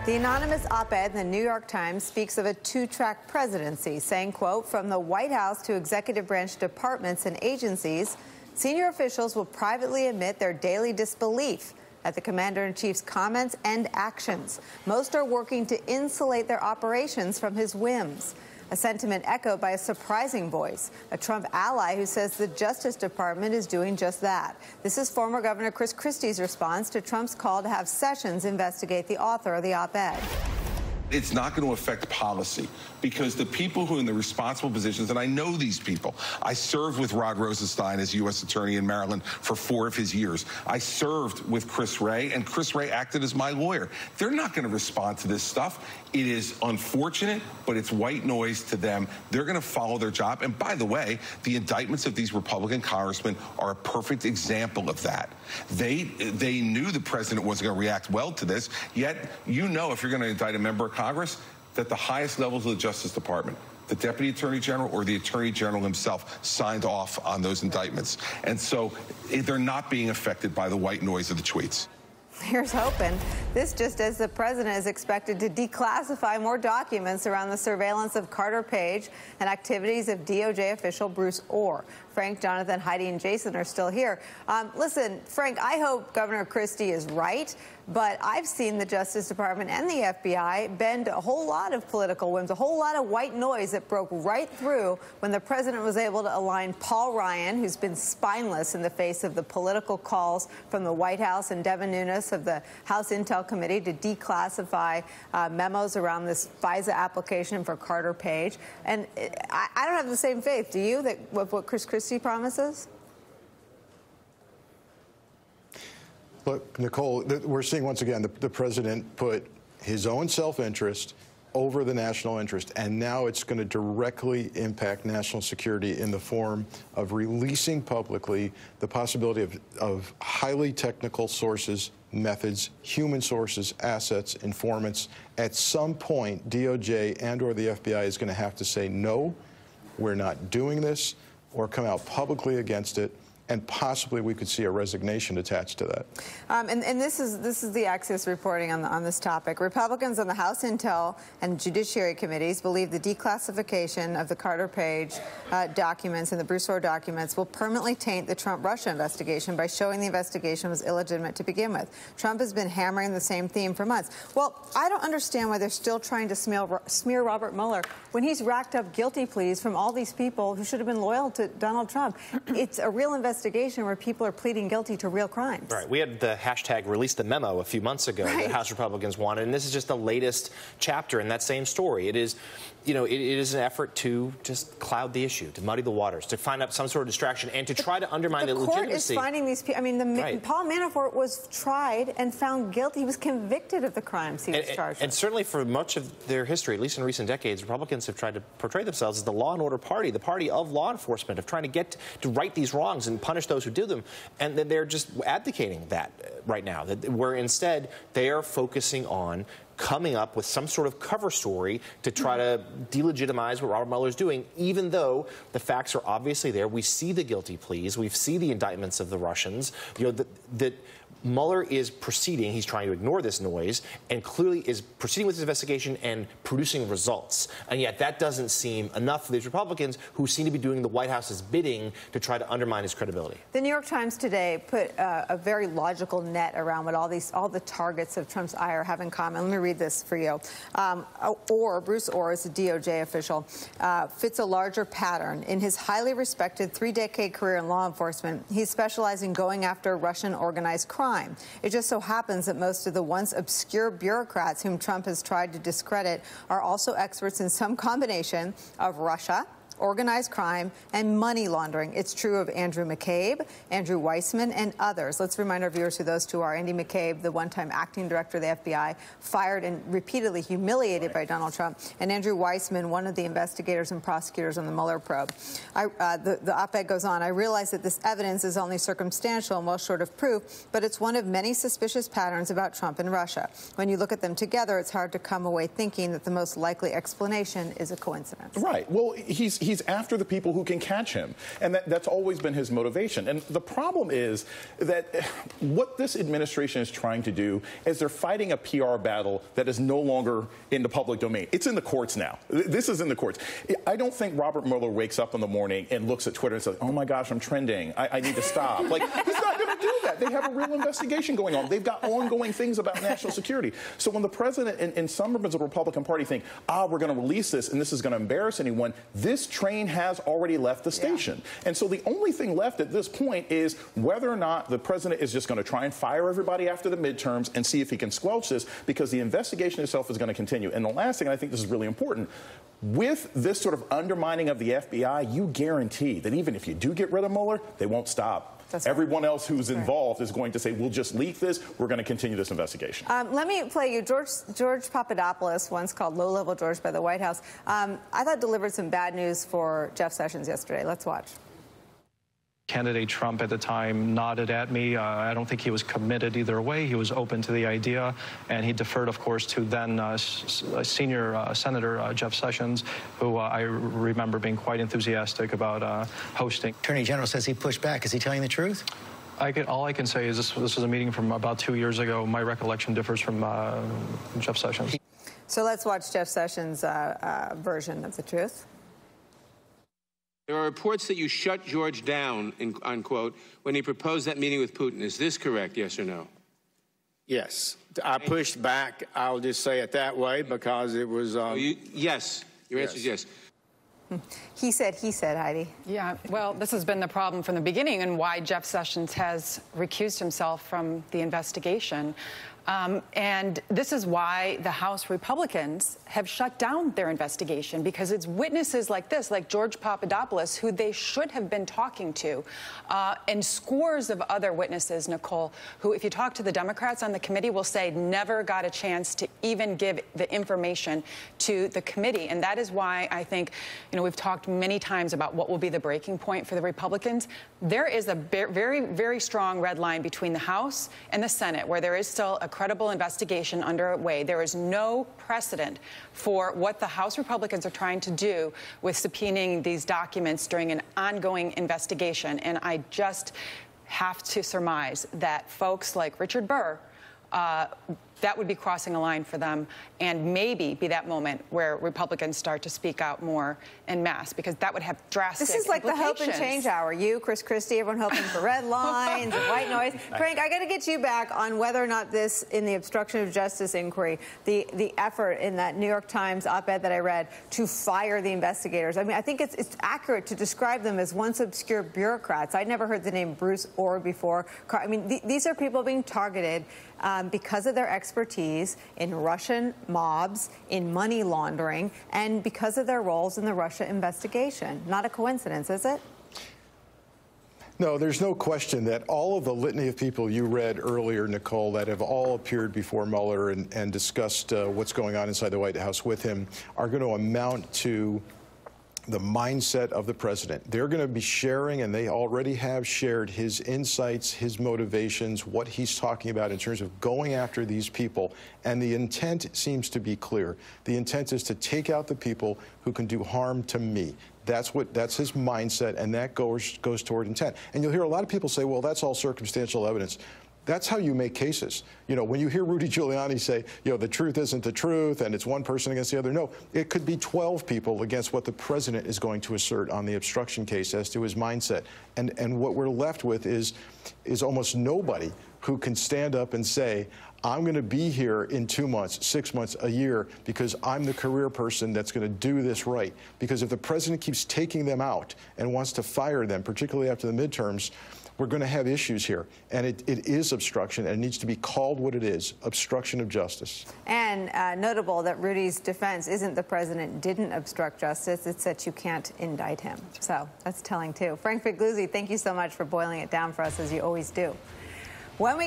The anonymous op-ed in the New York Times speaks of a two-track presidency, saying, quote, from the White House to executive branch departments and agencies, senior officials will privately admit their daily disbelief at the commander-in-chief's comments and actions. Most are working to insulate their operations from his whims. A sentiment echoed by a surprising voice, a Trump ally who says the Justice Department is doing just that. This is former Governor Chris Christie's response to Trump's call to have Sessions investigate the author of the op-ed. It's not going to affect policy because the people who are in the responsible positions, and I know these people. I served with Rod Rosenstein as U.S. Attorney in Maryland for 4 of his years. I served with Chris Wray, and Chris Wray acted as my lawyer. They're not going to respond to this stuff. It is unfortunate, but it's white noise to them. They're going to follow their job. And by the way, the indictments of these Republican congressmen are a perfect example of that. They knew the president wasn't going to react well to this, yet you know if you're going to indict a member of Congress that the highest levels of the Justice Department, the Deputy Attorney General or the Attorney General himself, signed off on those indictments. And so they're not being affected by the white noise of the tweets. Here's hoping. This just as the president is expected to declassify more documents around the surveillance of Carter Page and activities of DOJ official Bruce Orr. Frank, Jonathan, Heidi, and Jason are still here. Listen, Frank, I hope Governor Christie is right, but I've seen the Justice Department and the FBI bend a whole lot of political whims, a whole lot of white noise that broke right through when the president was able to align Paul Ryan, who's been spineless in the face of the political calls from the White House, and Devin Nunes of the House Intel Committee to declassify memos around this FISA application for Carter Page. And I don't have the same faith, do you, that with what Chris Christie promises? Look, Nicolle, we're seeing once again the president put his own self-interest over the national interest, and now it's going to directly impact national security in the form of releasing publicly the possibility of highly technical sources, methods, human sources, assets, informants. At some point, DOJ and/or the FBI is going to have to say, no, we're not doing this, or come out publicly against it. And possibly we could see a resignation attached to that. And this is the Axios reporting on this topic. Republicans on the House Intel and Judiciary Committees believe the declassification of the Carter Page documents and the Bruce Orr documents will permanently taint the Trump-Russia investigation by showing the investigation was illegitimate to begin with. Trump has been hammering the same theme for months. Well, I don't understand why they're still trying to smear Robert Mueller when he's racked up guilty pleas from all these people who should have been loyal to Donald Trump. It's a real investigation where people are pleading guilty to real crimes. Right. We had the hashtag release the memo a few months ago that House Republicans wanted, and this is just the latest chapter in that same story. It is, you know, it is an effort to just cloud the issue, to muddy the waters, to find up some sort of distraction, and to try to undermine the legitimacy. The court is finding these people. I mean, Paul Manafort was tried and found guilty. He was convicted of the crimes he was charged with. And certainly for much of their history, at least in recent decades, Republicans have tried to portray themselves as the law and order party, the party of law enforcement, of trying to get to right these wrongs and punish those who do them. And they're just advocating that right now, where instead they are focusing on coming up with some sort of cover story to try to delegitimize what Robert Mueller is doing, even though the facts are obviously there. We see the guilty pleas. We see the indictments of the Russians. You know, that Mueller is proceeding. He's trying to ignore this noise and clearly is proceeding with his investigation and producing results. And yet that doesn't seem enough for these Republicans who seem to be doing the White House's bidding to try to undermine his credibility. The New York Times today put a very logical net around what all the targets of Trump's ire have in common. Let me read this for you. Bruce Orr is a DOJ official, fits a larger pattern. In his highly respected 3-decade career in law enforcement, he's specialized in going after Russian organized crime. It just so happens that most of the once obscure bureaucrats whom Trump has tried to discredit are also experts in some combination of Russia, organized crime, and money laundering. It's true of Andrew McCabe, Andrew Weissman, and others. Let's remind our viewers who those two are. Andy McCabe, the one-time acting director of the FBI, fired and repeatedly humiliated by Donald Trump, and Andrew Weissman, one of the investigators and prosecutors on the Mueller probe. The op-ed goes on. I realize that this evidence is only circumstantial and well short of proof, but it's one of many suspicious patterns about Trump and Russia. When you look at them together, it's hard to come away thinking that the most likely explanation is a coincidence. Right. Well, he's He's after the people who can catch him. And that's always been his motivation. And the problem is that what this administration is trying to do is they're fighting a PR battle that is no longer in the public domain. It's in the courts now. This is in the courts. I don't think Robert Mueller wakes up in the morning and looks at Twitter and says, oh my gosh, I'm trending. I need to stop. Like, he's not going to do that. They have a real investigation going on. They've got ongoing things about national security. So when the president and some members of the Republican Party think, we're going to release this and this is going to embarrass anyone, this train has already left the station. Yeah. And so the only thing left at this point is whether or not the president is just going to try and fire everybody after the midterms and see if he can squelch this, because the investigation itself is going to continue. And the last thing, and I think this is really important, with this sort of undermining of the FBI, you guarantee that even if you do get rid of Mueller, they won't stop. Everyone else who's involved is going to say, we'll just leak this. We're going to continue this investigation. Let me play you. George Papadopoulos, once called Low-Level George by the White House, I thought delivered some bad news for Jeff Sessions yesterday. Let's watch. Candidate Trump at the time nodded at me. I don't think he was committed either way. He was open to the idea, and he deferred, of course, to then senior Senator Jeff Sessions, who I remember being quite enthusiastic about hosting. Attorney General says he pushed back. Is he telling the truth? All I can say is this is a meeting from about 2 years ago. My recollection differs from Jeff Sessions. So let's watch Jeff Sessions' version of the truth. There are reports that you shut George down, unquote, when he proposed that meeting with Putin. Is this correct, yes or no? Yes. I pushed back, I'll just say it that way, because it was... yes. Your answer is yes. He said, Heidi. Yeah, well, this has been the problem from the beginning and why Jeff Sessions has recused himself from the investigation. And this is why the House Republicans have shut down their investigation, because it's witnesses like this, like George Papadopoulos, who they should have been talking to, and scores of other witnesses, Nicolle, who, if you talk to the Democrats on the committee, will say never got a chance to even give the information to the committee. And that is why I think, we've talked many times about what will be the breaking point for the Republicans. There is a very, very strong red line between the House and the Senate, where there is still a credible investigation underway. There is no precedent for what the House Republicans are trying to do with subpoenaing these documents during an ongoing investigation. And I just have to surmise that folks like Richard Burr, that would be crossing a line for them, and maybe be that moment where Republicans start to speak out more en masse, because that would have drastic This is like the Hope and Change Hour. You, Chris Christie, everyone hoping for red lines and white noise. Frank, I got to get you back on whether or not this, in the obstruction of justice inquiry, the effort in that New York Times op-ed that I read to fire the investigators. I mean, I think it's accurate to describe them as once obscure bureaucrats. I'd never heard the name Bruce Orr before. I mean, these are people being targeted because of their expertise in Russian mobs, in money laundering, and because of their roles in the Russia investigation. Not a coincidence, is it? No, there's no question that all of the litany of people you read earlier, Nicolle, that have all appeared before Mueller and discussed what's going on inside the White House with him are going to amount to the mindset of the president. They're going to be sharing, and they already have shared, his insights, his motivations, what he's talking about in terms of going after these people. And the intent seems to be clear. The intent is to take out the people who can do harm to me. That's his mindset, and that goes toward intent. And you'll hear a lot of people say, well, that's all circumstantial evidence. That's how you make cases. When you hear Rudy Giuliani say, the truth isn't the truth and it's one person against the other, no, it could be 12 people against what the president is going to assert on the obstruction case as to his mindset. And what we're left with is almost nobody who can stand up and say, I'm going to be here in 2 months, 6 months, a year, because I'm the career person that's going to do this right. Because if the president keeps taking them out and wants to fire them, particularly after the midterms, we're going to have issues here. And it is obstruction, and it needs to be called what it is, obstruction of justice. And notable that Rudy's defense isn't the president didn't obstruct justice, it's that you can't indict him. So that's telling, too. Frank Figliuzzi, thank you so much for boiling it down for us, as you always do. When we